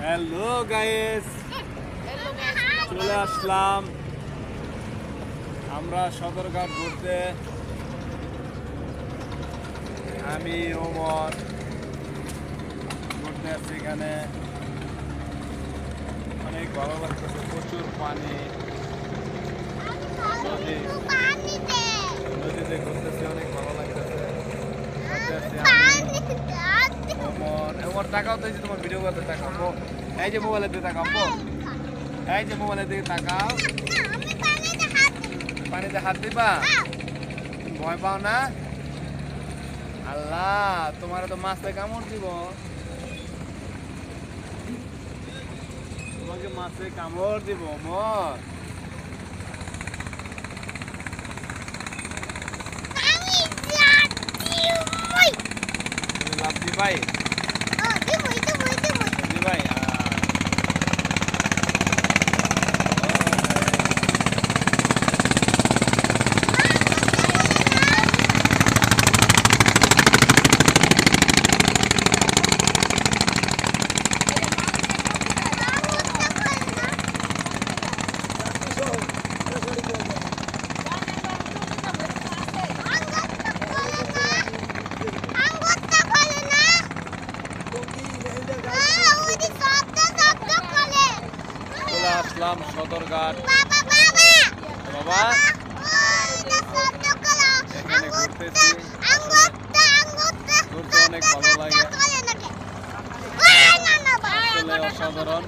Hello guys, চলে আসলাম আমরা সদরঘাট ঘুরতে। আমি ওমর ঘুরতে আসছি। এখানে অনেক ভালো লাগতেছে, প্রচুর পানি। নদীতে ঘুরতেছি, অনেক ভালো লাগতেছে। ওমর টাকাও তো তোমার ভিডিও করতে টাকাও। এই যে মোবাইলের দিকে তাকাও, এই যে মোবাইলের দিকে তাকাও। পানিতে হাত দিবা? ভয় পাও না? আল্লাহ, তোমার তো মাছে কামড় দিব। তোমাকে মাছে কামড় দিব ওমর। লাভ দি ভাই, ভাই আসলাম সদরঘাট। বাবা এখানে ঘুরতেছি, ঘুরতে অনেক ভালো লাগে, আসলে অসাধারণ।